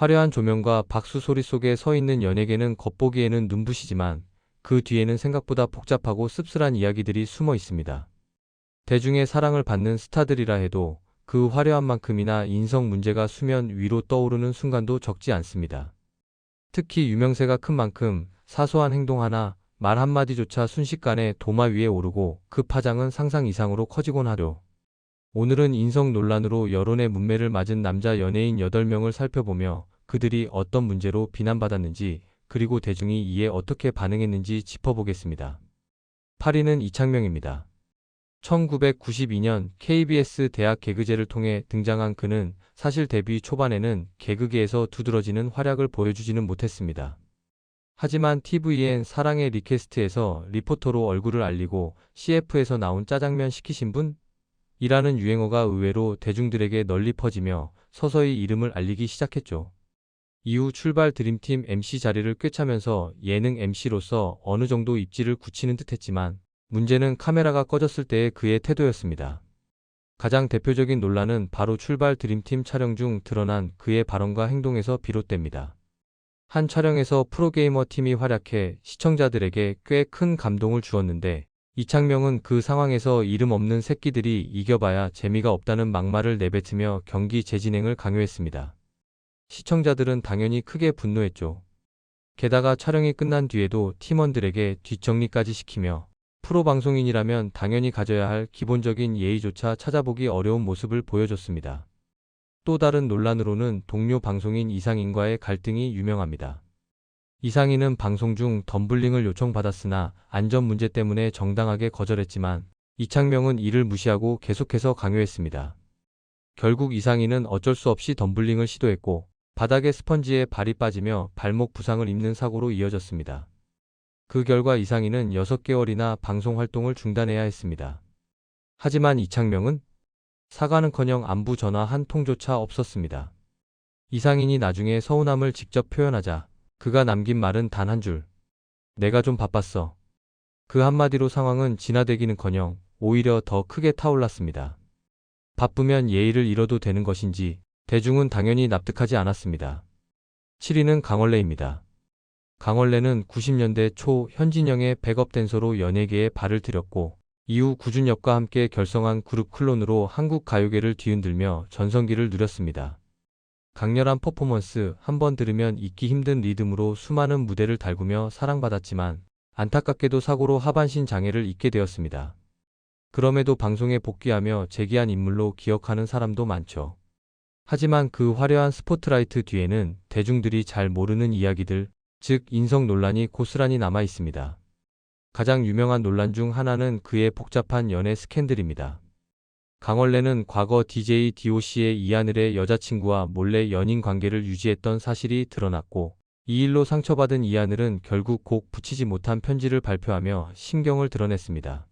화려한 조명과 박수 소리 속에 서 있는 연예계는 겉보기에는 눈부시지만 그 뒤에는 생각보다 복잡하고 씁쓸한 이야기들이 숨어 있습니다. 대중의 사랑을 받는 스타들이라 해도 그 화려한 만큼이나 인성 문제가 수면 위로 떠오르는 순간도 적지 않습니다. 특히 유명세가 큰 만큼 사소한 행동 하나, 말 한마디조차 순식간에 도마 위에 오르고 그 파장은 상상 이상으로 커지곤 하죠. 오늘은 인성 논란으로 여론의 문매를 맞은 남자 연예인 8명을 살펴보며 그들이 어떤 문제로 비난받았는지 그리고 대중이 이에 어떻게 반응했는지 짚어보겠습니다. 8위는 이창명입니다. 1992년 KBS 대학 개그제를 통해 등장한 그는 사실 데뷔 초반에는 개그계에서 두드러지는 활약을 보여주지는 못했습니다. 하지만 TVN 사랑의 리퀘스트에서 리포터로 얼굴을 알리고 CF에서 나온 짜장면 시키신 분? 이라는 유행어가 의외로 대중들에게 널리 퍼지며 서서히 이름을 알리기 시작했죠. 이후 출발 드림팀 MC 자리를 꿰차면서 예능 MC로서 어느 정도 입지를 굳히는 듯했지만 문제는 카메라가 꺼졌을 때의 그의 태도였습니다. 가장 대표적인 논란은 바로 출발 드림팀 촬영 중 드러난 그의 발언과 행동에서 비롯됩니다. 한 촬영에서 프로게이머 팀이 활약해 시청자들에게 꽤 큰 감동을 주었는데 이창명은 그 상황에서 이름 없는 새끼들이 이겨봐야 재미가 없다는 막말을 내뱉으며 경기 재진행을 강요했습니다. 시청자들은 당연히 크게 분노했죠. 게다가 촬영이 끝난 뒤에도 팀원들에게 뒷정리까지 시키며 프로 방송인이라면 당연히 가져야 할 기본적인 예의조차 찾아보기 어려운 모습을 보여줬습니다. 또 다른 논란으로는 동료 방송인 이상인과의 갈등이 유명합니다. 이상인은 방송 중 덤블링을 요청받았으나 안전 문제 때문에 정당하게 거절했지만 이창명은 이를 무시하고 계속해서 강요했습니다. 결국 이상인은 어쩔 수 없이 덤블링을 시도했고 바닥에 스펀지에 발이 빠지며 발목 부상을 입는 사고로 이어졌습니다. 그 결과 이상인은 6개월이나 방송 활동을 중단해야 했습니다. 하지만 이창명은 사과는커녕 안부 전화 한 통조차 없었습니다. 이상인이 나중에 서운함을 직접 표현하자 그가 남긴 말은 단 한 줄. 내가 좀 바빴어. 그 한마디로 상황은 진화되기는커녕 오히려 더 크게 타올랐습니다. 바쁘면 예의를 잃어도 되는 것인지 대중은 당연히 납득하지 않았습니다. 7위는 강원래입니다. 강원래는 90년대 초 현진영의 백업 댄서로 연예계에 발을 들였고 이후 구준엽과 함께 결성한 그룹 클론으로 한국 가요계를 뒤흔들며 전성기를 누렸습니다. 강렬한 퍼포먼스, 한번 들으면 잊기 힘든 리듬으로 수많은 무대를 달구며 사랑받았지만 안타깝게도 사고로 하반신 장애를 입게 되었습니다. 그럼에도 방송에 복귀하며 재기한 인물로 기억하는 사람도 많죠. 하지만 그 화려한 스포트라이트 뒤에는 대중들이 잘 모르는 이야기들, 즉 인성 논란이 고스란히 남아 있습니다. 가장 유명한 논란 중 하나는 그의 복잡한 연애 스캔들입니다. 강원래는 과거 DJ DOC의 이하늘의 여자친구와 몰래 연인 관계를 유지했던 사실이 드러났고 이 일로 상처받은 이하늘은 결국 곡 붙이지 못한 편지를 발표하며 심경을 드러냈습니다.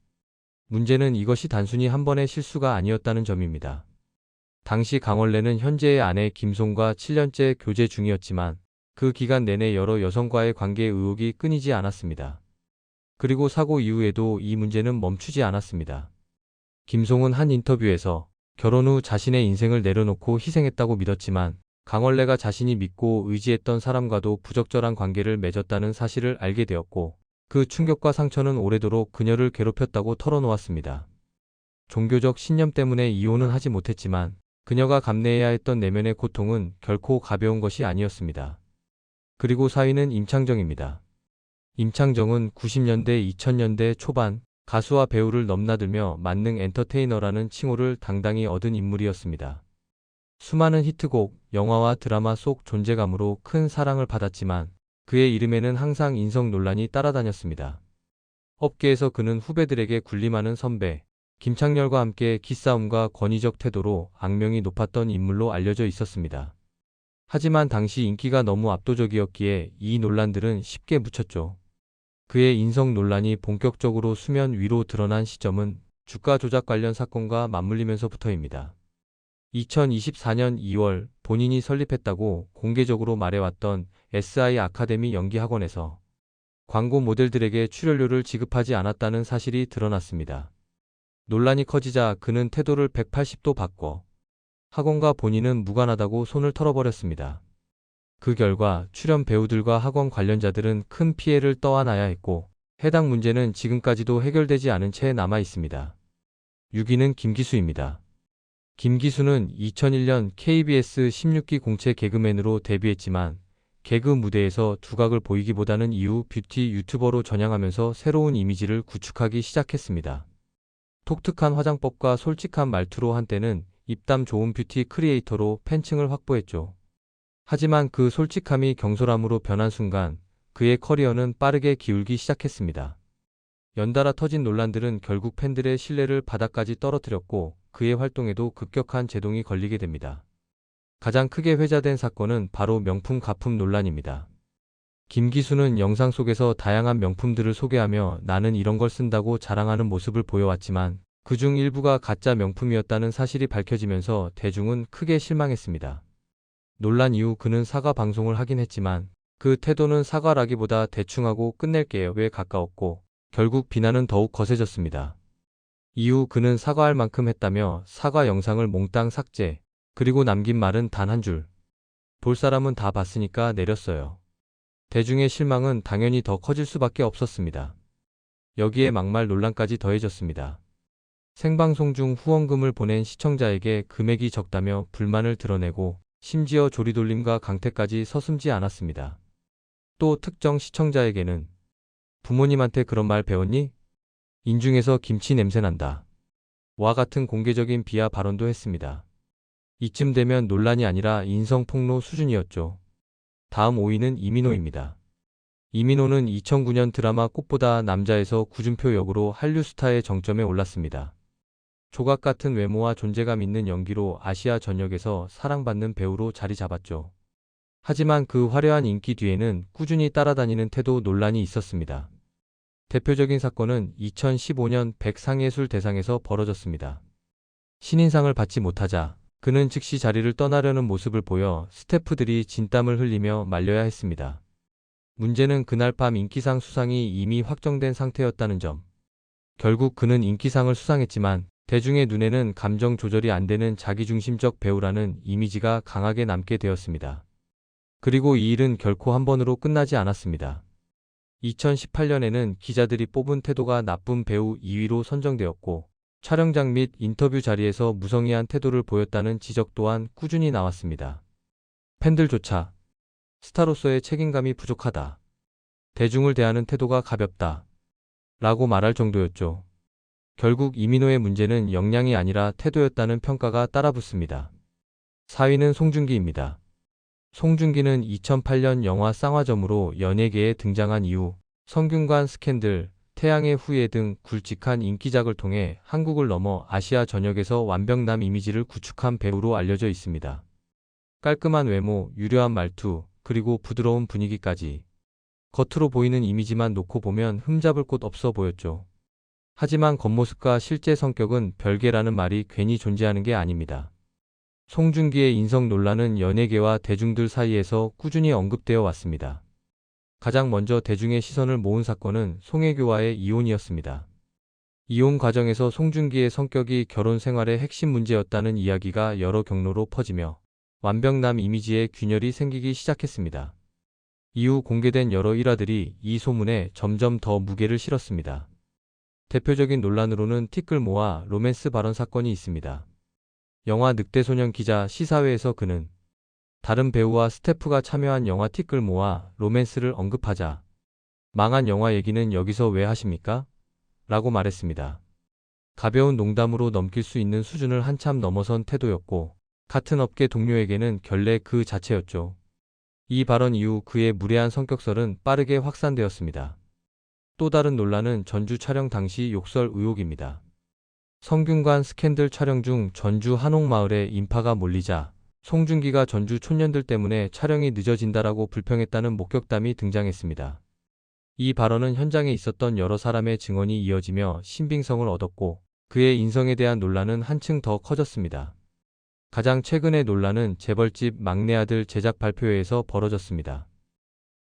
문제는 이것이 단순히 한 번의 실수가 아니었다는 점입니다. 당시 강원래는 현재의 아내 김송과 7년째 교제 중이었지만 그 기간 내내 여러 여성과의 관계 의혹이 끊이지 않았습니다. 그리고 사고 이후에도 이 문제는 멈추지 않았습니다. 김송은 한 인터뷰에서 결혼 후 자신의 인생을 내려놓고 희생했다고 믿었지만 강원래가 자신이 믿고 의지했던 사람과도 부적절한 관계를 맺었다는 사실을 알게 되었고 그 충격과 상처는 오래도록 그녀를 괴롭혔다고 털어놓았습니다. 종교적 신념 때문에 이혼은 하지 못했지만 그녀가 감내해야 했던 내면의 고통은 결코 가벼운 것이 아니었습니다. 그리고 4위는 임창정입니다. 임창정은 90년대 2000년대 초반 가수와 배우를 넘나들며 만능 엔터테이너라는 칭호를 당당히 얻은 인물이었습니다. 수많은 히트곡, 영화와 드라마 속 존재감으로 큰 사랑을 받았지만 그의 이름에는 항상 인성 논란이 따라다녔습니다. 업계에서 그는 후배들에게 군림하는 선배, 김창렬과 함께 기싸움과 권위적 태도로 악명이 높았던 인물로 알려져 있었습니다. 하지만 당시 인기가 너무 압도적이었기에 이 논란들은 쉽게 묻혔죠. 그의 인성 논란이 본격적으로 수면 위로 드러난 시점은 주가 조작 관련 사건과 맞물리면서부터입니다. 2024년 2월 본인이 설립했다고 공개적으로 말해왔던 SI 아카데미 연기학원에서 광고 모델들에게 출연료를 지급하지 않았다는 사실이 드러났습니다. 논란이 커지자 그는 태도를 180도 바꿔 학원과 본인은 무관하다고 손을 털어버렸습니다. 그 결과 출연 배우들과 학원 관련자들은 큰 피해를 떠안아야 했고, 해당 문제는 지금까지도 해결되지 않은 채 남아 있습니다. 6위는 김기수입니다. 김기수는 2001년 KBS 16기 공채 개그맨으로 데뷔했지만 개그 무대에서 두각을 보이기보다는 이후 뷰티 유튜버로 전향하면서 새로운 이미지를 구축하기 시작했습니다. 독특한 화장법과 솔직한 말투로 한때는 입담 좋은 뷰티 크리에이터로 팬층을 확보했죠. 하지만 그 솔직함이 경솔함으로 변한 순간 그의 커리어는 빠르게 기울기 시작했습니다. 연달아 터진 논란들은 결국 팬들의 신뢰를 바닥까지 떨어뜨렸고 그의 활동에도 급격한 제동이 걸리게 됩니다. 가장 크게 회자된 사건은 바로 명품 가품 논란입니다. 김기수는 영상 속에서 다양한 명품들을 소개하며 나는 이런 걸 쓴다고 자랑하는 모습을 보여왔지만 그중 일부가 가짜 명품이었다는 사실이 밝혀지면서 대중은 크게 실망했습니다. 논란 이후 그는 사과 방송을 하긴 했지만 그 태도는 사과라기보다 대충하고 끝낼게요에 가까웠고 결국 비난은 더욱 거세졌습니다. 이후 그는 사과할 만큼 했다며 사과 영상을 몽땅 삭제, 그리고 남긴 말은 단 한 줄. 볼 사람은 다 봤으니까 내렸어요. 대중의 실망은 당연히 더 커질 수밖에 없었습니다. 여기에 막말 논란까지 더해졌습니다. 생방송 중 후원금을 보낸 시청자에게 금액이 적다며 불만을 드러내고 심지어 조리돌림과 강퇴까지 서슴지 않았습니다. 또 특정 시청자에게는 부모님한테 그런 말 배웠니? 인중에서 김치 냄새 난다. 와 같은 공개적인 비하 발언도 했습니다. 이쯤 되면 논란이 아니라 인성폭로 수준이었죠. 다음 5위는 이민호입니다. 이민호는 2009년 드라마 꽃보다 남자에서 구준표 역으로 한류 스타의 정점에 올랐습니다. 조각 같은 외모와 존재감 있는 연기로 아시아 전역에서 사랑받는 배우로 자리 잡았죠. 하지만 그 화려한 인기 뒤에는 꾸준히 따라다니는 태도 논란이 있었습니다. 대표적인 사건은 2015년 백상예술대상에서 벌어졌습니다. 신인상을 받지 못하자 그는 즉시 자리를 떠나려는 모습을 보여 스태프들이 진땀을 흘리며 말려야 했습니다. 문제는 그날 밤 인기상 수상이 이미 확정된 상태였다는 점. 결국 그는 인기상을 수상했지만 대중의 눈에는 감정 조절이 안 되는 자기중심적 배우라는 이미지가 강하게 남게 되었습니다. 그리고 이 일은 결코 한 번으로 끝나지 않았습니다. 2018년에는 기자들이 뽑은 태도가 나쁜 배우 2위로 선정되었고 촬영장 및 인터뷰 자리에서 무성의한 태도를 보였다는 지적 또한 꾸준히 나왔습니다. 팬들조차 스타로서의 책임감이 부족하다. 대중을 대하는 태도가 가볍다. 라고 말할 정도였죠. 결국 이민호의 문제는 역량이 아니라 태도였다는 평가가 따라붙습니다. 4위는 송중기입니다. 송중기는 2008년 영화 쌍화점으로 연예계에 등장한 이후 성균관 스캔들, 태양의 후예 등 굵직한 인기작을 통해 한국을 넘어 아시아 전역에서 완벽남 이미지를 구축한 배우로 알려져 있습니다. 깔끔한 외모, 유려한 말투, 그리고 부드러운 분위기까지. 겉으로 보이는 이미지만 놓고 보면 흠잡을 곳 없어 보였죠. 하지만 겉모습과 실제 성격은 별개라는 말이 괜히 존재하는 게 아닙니다. 송중기의 인성 논란은 연예계와 대중들 사이에서 꾸준히 언급되어 왔습니다. 가장 먼저 대중의 시선을 모은 사건은 송혜교와의 이혼이었습니다. 이혼 과정에서 송중기의 성격이 결혼 생활의 핵심 문제였다는 이야기가 여러 경로로 퍼지며 완벽남 이미지에 균열이 생기기 시작했습니다. 이후 공개된 여러 일화들이 이 소문에 점점 더 무게를 실었습니다. 대표적인 논란으로는 티끌모아 로맨스 발언 사건이 있습니다. 영화 늑대소년 기자 시사회에서 그는 다른 배우와 스태프가 참여한 영화 티끌모아 로맨스를 언급하자 망한 영화 얘기는 여기서 왜 하십니까? 라고 말했습니다. 가벼운 농담으로 넘길 수 있는 수준을 한참 넘어선 태도였고 같은 업계 동료에게는 결례 그 자체였죠. 이 발언 이후 그의 무례한 성격설은 빠르게 확산되었습니다. 또 다른 논란은 전주 촬영 당시 욕설 의혹입니다. 성균관 스캔들 촬영 중 전주 한옥마을에 인파가 몰리자 송중기가 전주 촌년들 때문에 촬영이 늦어진다라고 불평했다는 목격담이 등장했습니다. 이 발언은 현장에 있었던 여러 사람의 증언이 이어지며 신빙성을 얻었고 그의 인성에 대한 논란은 한층 더 커졌습니다. 가장 최근의 논란은 재벌집 막내 아들 제작 발표회에서 벌어졌습니다.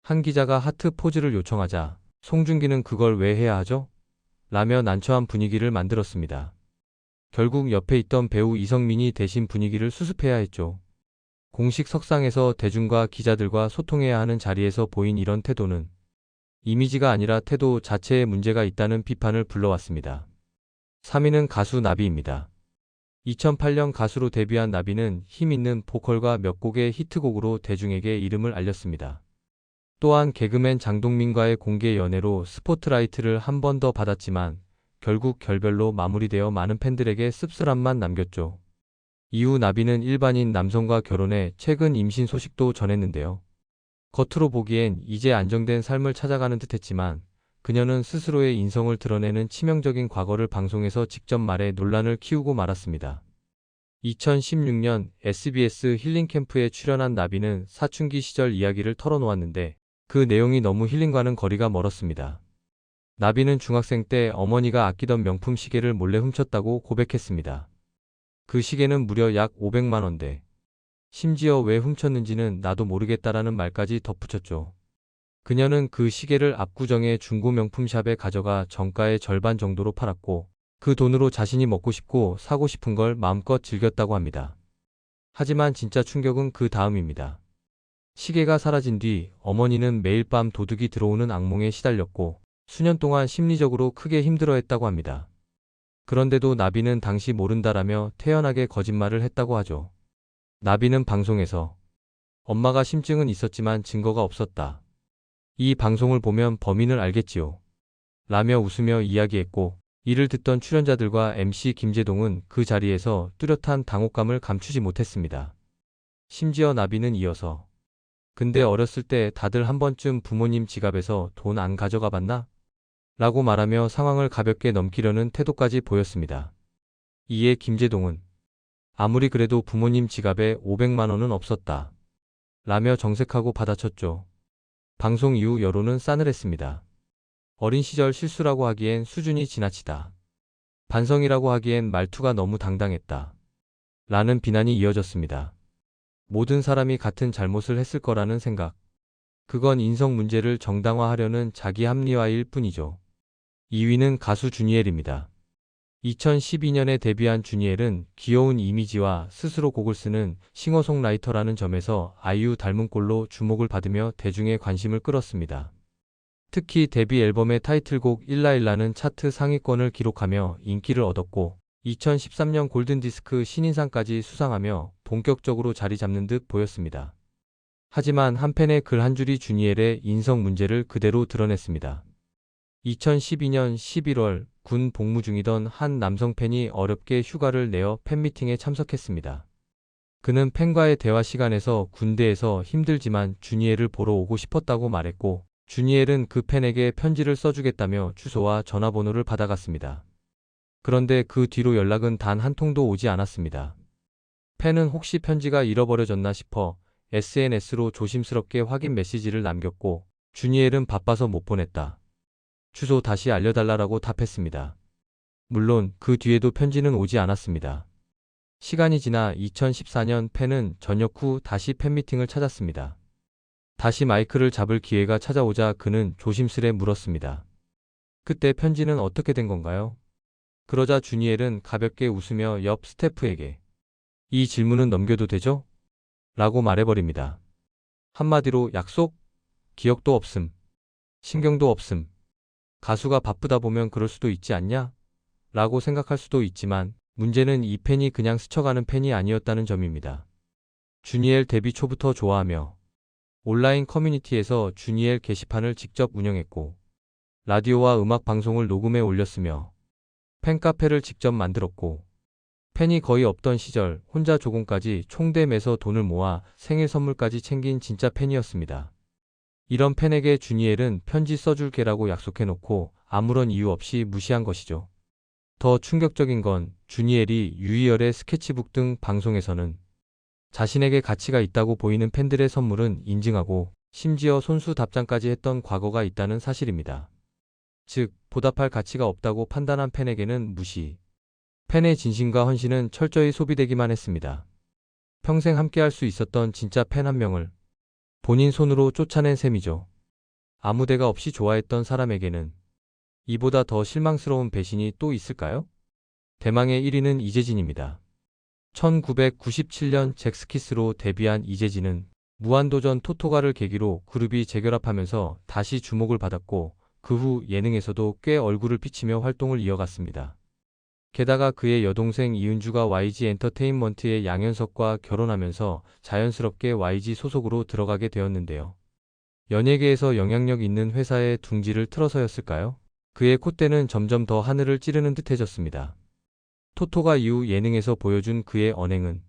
한 기자가 하트 포즈를 요청하자 송중기는 그걸 왜 해야 하죠? 라며 난처한 분위기를 만들었습니다. 결국 옆에 있던 배우 이성민이 대신 분위기를 수습해야 했죠. 공식 석상에서 대중과 기자들과 소통해야 하는 자리에서 보인 이런 태도는 이미지가 아니라 태도 자체에 문제가 있다는 비판을 불러왔습니다. 3위는 가수 나비입니다. 2008년 가수로 데뷔한 나비는 힘 있는 보컬과 몇 곡의 히트곡으로 대중에게 이름을 알렸습니다. 또한 개그맨 장동민과의 공개 연애로 스포트라이트를 한 번 더 받았지만 결국 결별로 마무리되어 많은 팬들에게 씁쓸함만 남겼죠. 이후 나비는 일반인 남성과 결혼해 최근 임신 소식도 전했는데요. 겉으로 보기엔 이제 안정된 삶을 찾아가는 듯했지만 그녀는 스스로의 인성을 드러내는 치명적인 과거를 방송에서 직접 말해 논란을 키우고 말았습니다. 2016년 SBS 힐링캠프에 출연한 나비는 사춘기 시절 이야기를 털어놓았는데 그 내용이 너무 힐링과는 거리가 멀었습니다. 나비는 중학생 때 어머니가 아끼던 명품 시계를 몰래 훔쳤다고 고백했습니다. 그 시계는 무려 약 500만 원대. 심지어 왜 훔쳤는지는 나도 모르겠다라는 말까지 덧붙였죠. 그녀는 그 시계를 압구정의 중고 명품샵에 가져가 정가의 절반 정도로 팔았고 그 돈으로 자신이 먹고 싶고 사고 싶은 걸 마음껏 즐겼다고 합니다. 하지만 진짜 충격은 그 다음입니다. 시계가 사라진 뒤 어머니는 매일 밤 도둑이 들어오는 악몽에 시달렸고 수년 동안 심리적으로 크게 힘들어했다고 합니다. 그런데도 나비는 당시 모른다라며 태연하게 거짓말을 했다고 하죠. 나비는 방송에서 엄마가 심증은 있었지만 증거가 없었다. 이 방송을 보면 범인을 알겠지요. 라며 웃으며 이야기했고 이를 듣던 출연자들과 MC 김제동은 그 자리에서 뚜렷한 당혹감을 감추지 못했습니다. 심지어 나비는 이어서 근데 어렸을 때 다들 한 번쯤 부모님 지갑에서 돈 안 가져가 봤나? 라고 말하며 상황을 가볍게 넘기려는 태도까지 보였습니다. 이에 김제동은 아무리 그래도 부모님 지갑에 500만 원은 없었다. 라며 정색하고 받아쳤죠. 방송 이후 여론은 싸늘했습니다. 어린 시절 실수라고 하기엔 수준이 지나치다. 반성이라고 하기엔 말투가 너무 당당했다. 라는 비난이 이어졌습니다. 모든 사람이 같은 잘못을 했을 거라는 생각. 그건 인성 문제를 정당화하려는 자기 합리화일 뿐이죠. 2위는 가수 주니엘입니다. 2012년에 데뷔한 주니엘은 귀여운 이미지와 스스로 곡을 쓰는 싱어송라이터라는 점에서 아이유 닮은 꼴로 주목을 받으며 대중의 관심을 끌었습니다. 특히 데뷔 앨범의 타이틀곡 일라일라는 차트 상위권을 기록하며 인기를 얻었고 2013년 골든디스크 신인상까지 수상하며 본격적으로 자리 잡는 듯 보였습니다. 하지만 한 팬의 글 한 줄이 주니엘의 인성 문제를 그대로 드러냈습니다. 2012년 11월 군 복무 중이던 한 남성 팬이 어렵게 휴가를 내어 팬미팅에 참석했습니다. 그는 팬과의 대화 시간에서 군대에서 힘들지만 주니엘을 보러 오고 싶었다고 말했고 주니엘은 그 팬에게 편지를 써주겠다며 주소와 전화번호를 받아갔습니다. 그런데 그 뒤로 연락은 단 한 통도 오지 않았습니다. 팬은 혹시 편지가 잃어버려졌나 싶어 SNS로 조심스럽게 확인 메시지를 남겼고 주니엘은 바빠서 못 보냈다. 주소 다시 알려달라고 답했습니다. 물론 그 뒤에도 편지는 오지 않았습니다. 시간이 지나 2014년 팬은 전역 후 다시 팬미팅을 찾았습니다. 다시 마이크를 잡을 기회가 찾아오자 그는 조심스레 물었습니다. 그때 편지는 어떻게 된 건가요? 그러자 주니엘은 가볍게 웃으며 옆 스태프에게 이 질문은 넘겨도 되죠? 라고 말해버립니다. 한마디로 약속? 기억도 없음. 신경도 없음. 가수가 바쁘다 보면 그럴 수도 있지 않냐? 라고 생각할 수도 있지만 문제는 이 팬이 그냥 스쳐가는 팬이 아니었다는 점입니다. 주니엘 데뷔 초부터 좋아하며 온라인 커뮤니티에서 주니엘 게시판을 직접 운영했고 라디오와 음악 방송을 녹음해 올렸으며 팬카페를 직접 만들었고 팬이 거의 없던 시절 혼자 조공까지 총대 매서 돈을 모아 생일 선물까지 챙긴 진짜 팬이었습니다. 이런 팬에게 주니엘은 편지 써줄게라고 약속해놓고 아무런 이유 없이 무시한 것이죠. 더 충격적인 건 주니엘이 유희열의 스케치북 등 방송에서는 자신에게 가치가 있다고 보이는 팬들의 선물은 인증하고 심지어 손수 답장까지 했던 과거가 있다는 사실입니다. 즉, 보답할 가치가 없다고 판단한 팬에게는 무시. 팬의 진심과 헌신은 철저히 소비되기만 했습니다. 평생 함께할 수 있었던 진짜 팬 한 명을 본인 손으로 쫓아낸 셈이죠. 아무 데가 없이 좋아했던 사람에게는 이보다 더 실망스러운 배신이 또 있을까요? 대망의 1위는 이재진입니다. 1997년 잭스키스로 데뷔한 이재진은 무한도전 토토가를 계기로 그룹이 재결합하면서 다시 주목을 받았고 그 후 예능에서도 꽤 얼굴을 비치며 활동을 이어갔습니다. 게다가 그의 여동생 이은주가 YG 엔터테인먼트의 양현석과 결혼하면서 자연스럽게 YG 소속으로 들어가게 되었는데요. 연예계에서 영향력 있는 회사의 둥지를 틀어서였을까요? 그의 콧대는 점점 더 하늘을 찌르는 듯해졌습니다. 토토가 이후 예능에서 보여준 그의 언행은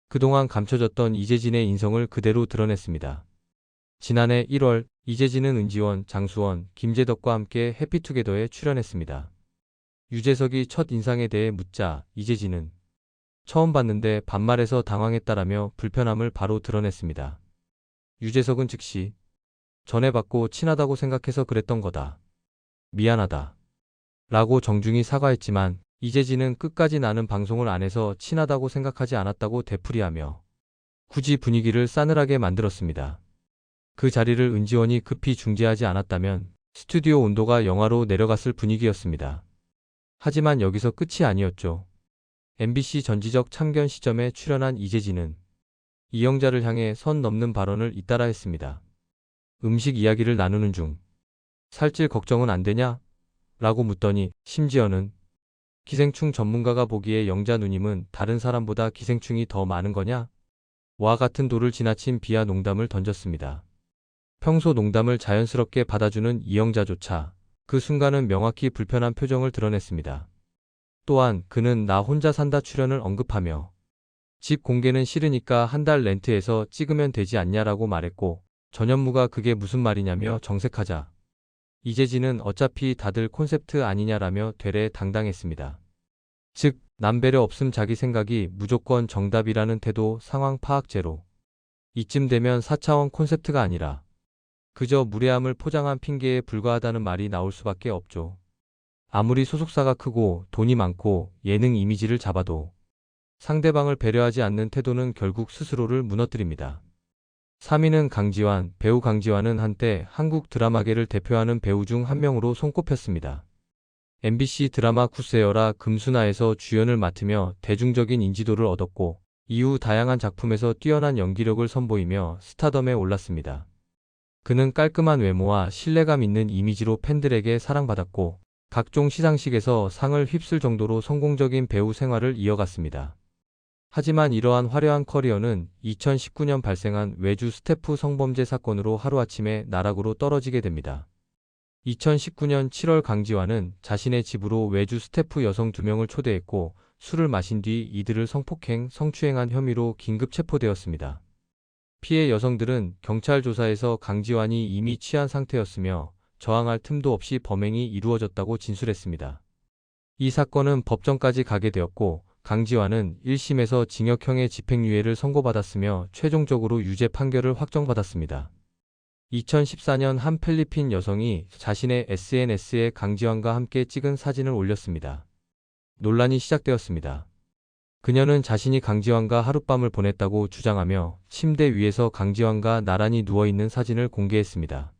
그동안 감춰졌던 이재진의 인성을 그대로 드러냈습니다. 지난해 1월 이재진은 은지원, 장수원, 김재덕과 함께 해피투게더에 출연했습니다. 유재석이 첫 인상에 대해 묻자 이재진은 처음 봤는데 반말해서 당황했다라며 불편함을 바로 드러냈습니다. 유재석은 즉시 전에 봤고 친하다고 생각해서 그랬던 거다. 미안하다. 라고 정중히 사과했지만 이재진은 끝까지 나는 방송을 안 해서 친하다고 생각하지 않았다고 되풀이하며 굳이 분위기를 싸늘하게 만들었습니다. 그 자리를 은지원이 급히 중재하지 않았다면 스튜디오 온도가 영하로 내려갔을 분위기였습니다. 하지만 여기서 끝이 아니었죠. MBC 전지적 참견 시점에 출연한 이재진은 이영자를 향해 선 넘는 발언을 잇따라 했습니다. 음식 이야기를 나누는 중 살찔 걱정은 안 되냐? 라고 묻더니 심지어는 기생충 전문가가 보기에 영자 누님은 다른 사람보다 기생충이 더 많은 거냐? 와 같은 도를 지나친 비하 농담을 던졌습니다. 평소 농담을 자연스럽게 받아주는 이영자조차 그 순간은 명확히 불편한 표정을 드러냈습니다. 또한 그는 나 혼자 산다 출연을 언급하며 집 공개는 싫으니까 한 달 렌트해서 찍으면 되지 않냐라고 말했고 전현무가 그게 무슨 말이냐며 정색하자 이재진은 어차피 다들 콘셉트 아니냐라며 되레 당당했습니다. 즉 남배려 없음 자기 생각이 무조건 정답이라는 태도 상황 파악 제로. 이쯤 되면 4차원 콘셉트가 아니라 그저 무례함을 포장한 핑계에 불과하다는 말이 나올 수밖에 없죠. 아무리 소속사가 크고 돈이 많고 예능 이미지를 잡아도 상대방을 배려하지 않는 태도는 결국 스스로를 무너뜨립니다. 3위는 강지환. 배우 강지환은 한때 한국 드라마계를 대표하는 배우 중 한 명으로 손꼽혔습니다. MBC 드라마 쿠세어라 금수나에서 주연을 맡으며 대중적인 인지도를 얻었고 이후 다양한 작품에서 뛰어난 연기력을 선보이며 스타덤에 올랐습니다. 그는 깔끔한 외모와 신뢰감 있는 이미지로 팬들에게 사랑받았고 각종 시상식에서 상을 휩쓸 정도로 성공적인 배우 생활을 이어갔습니다. 하지만 이러한 화려한 커리어는 2019년 발생한 외주 스태프 성범죄 사건으로 하루아침에 나락으로 떨어지게 됩니다. 2019년 7월 강지환은 자신의 집으로 외주 스태프 여성 2명을 초대했고 술을 마신 뒤 이들을 성폭행, 성추행한 혐의로 긴급 체포되었습니다. 피해 여성들은 경찰 조사에서 강지환이 이미 취한 상태였으며 저항할 틈도 없이 범행이 이루어졌다고 진술했습니다. 이 사건은 법정까지 가게 되었고 강지환은 1심에서 징역형의 집행유예를 선고받았으며 최종적으로 유죄 판결을 확정받았습니다. 2014년 한 필리핀 여성이 자신의 SNS에 강지환과 함께 찍은 사진을 올렸습니다. 논란이 시작되었습니다. 그녀는 자신이 강지환과 하룻밤을 보냈다고 주장하며 침대 위에서 강지환과 나란히 누워있는 사진을 공개했습니다.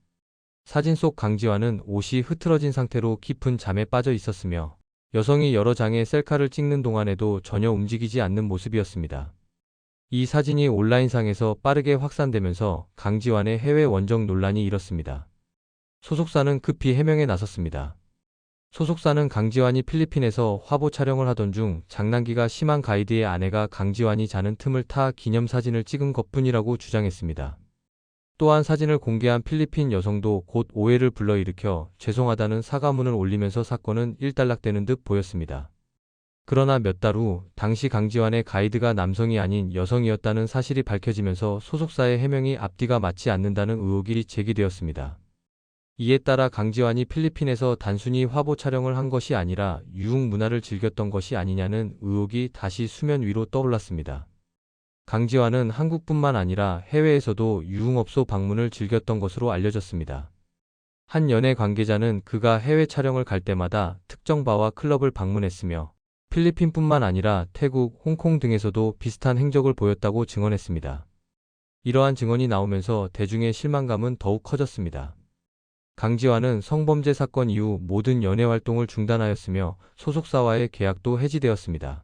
사진 속 강지환은 옷이 흐트러진 상태로 깊은 잠에 빠져 있었으며 여성이 여러 장의 셀카를 찍는 동안에도 전혀 움직이지 않는 모습이었습니다. 이 사진이 온라인상에서 빠르게 확산되면서 강지환의 해외 원정 논란이 일었습니다. 소속사는 급히 해명에 나섰습니다. 소속사는 강지환이 필리핀에서 화보 촬영을 하던 중 장난기가 심한 가이드의 아내가 강지환이 자는 틈을 타 기념사진을 찍은 것뿐이라고 주장했습니다. 또한 사진을 공개한 필리핀 여성도 곧 오해를 불러일으켜 죄송하다는 사과문을 올리면서 사건은 일단락되는 듯 보였습니다. 그러나 몇 달 후 당시 강지환의 가이드가 남성이 아닌 여성이었다는 사실이 밝혀지면서 소속사의 해명이 앞뒤가 맞지 않는다는 의혹이 제기되었습니다. 이에 따라 강지환이 필리핀에서 단순히 화보 촬영을 한 것이 아니라 유흥 문화를 즐겼던 것이 아니냐는 의혹이 다시 수면 위로 떠올랐습니다. 강지환은 한국뿐만 아니라 해외에서도 유흥업소 방문을 즐겼던 것으로 알려졌습니다. 한 연예 관계자는 그가 해외 촬영을 갈 때마다 특정 바와 클럽을 방문했으며 필리핀뿐만 아니라 태국, 홍콩 등에서도 비슷한 행적을 보였다고 증언했습니다. 이러한 증언이 나오면서 대중의 실망감은 더욱 커졌습니다. 강지환은 성범죄 사건 이후 모든 연예 활동을 중단하였으며 소속사와의 계약도 해지되었습니다.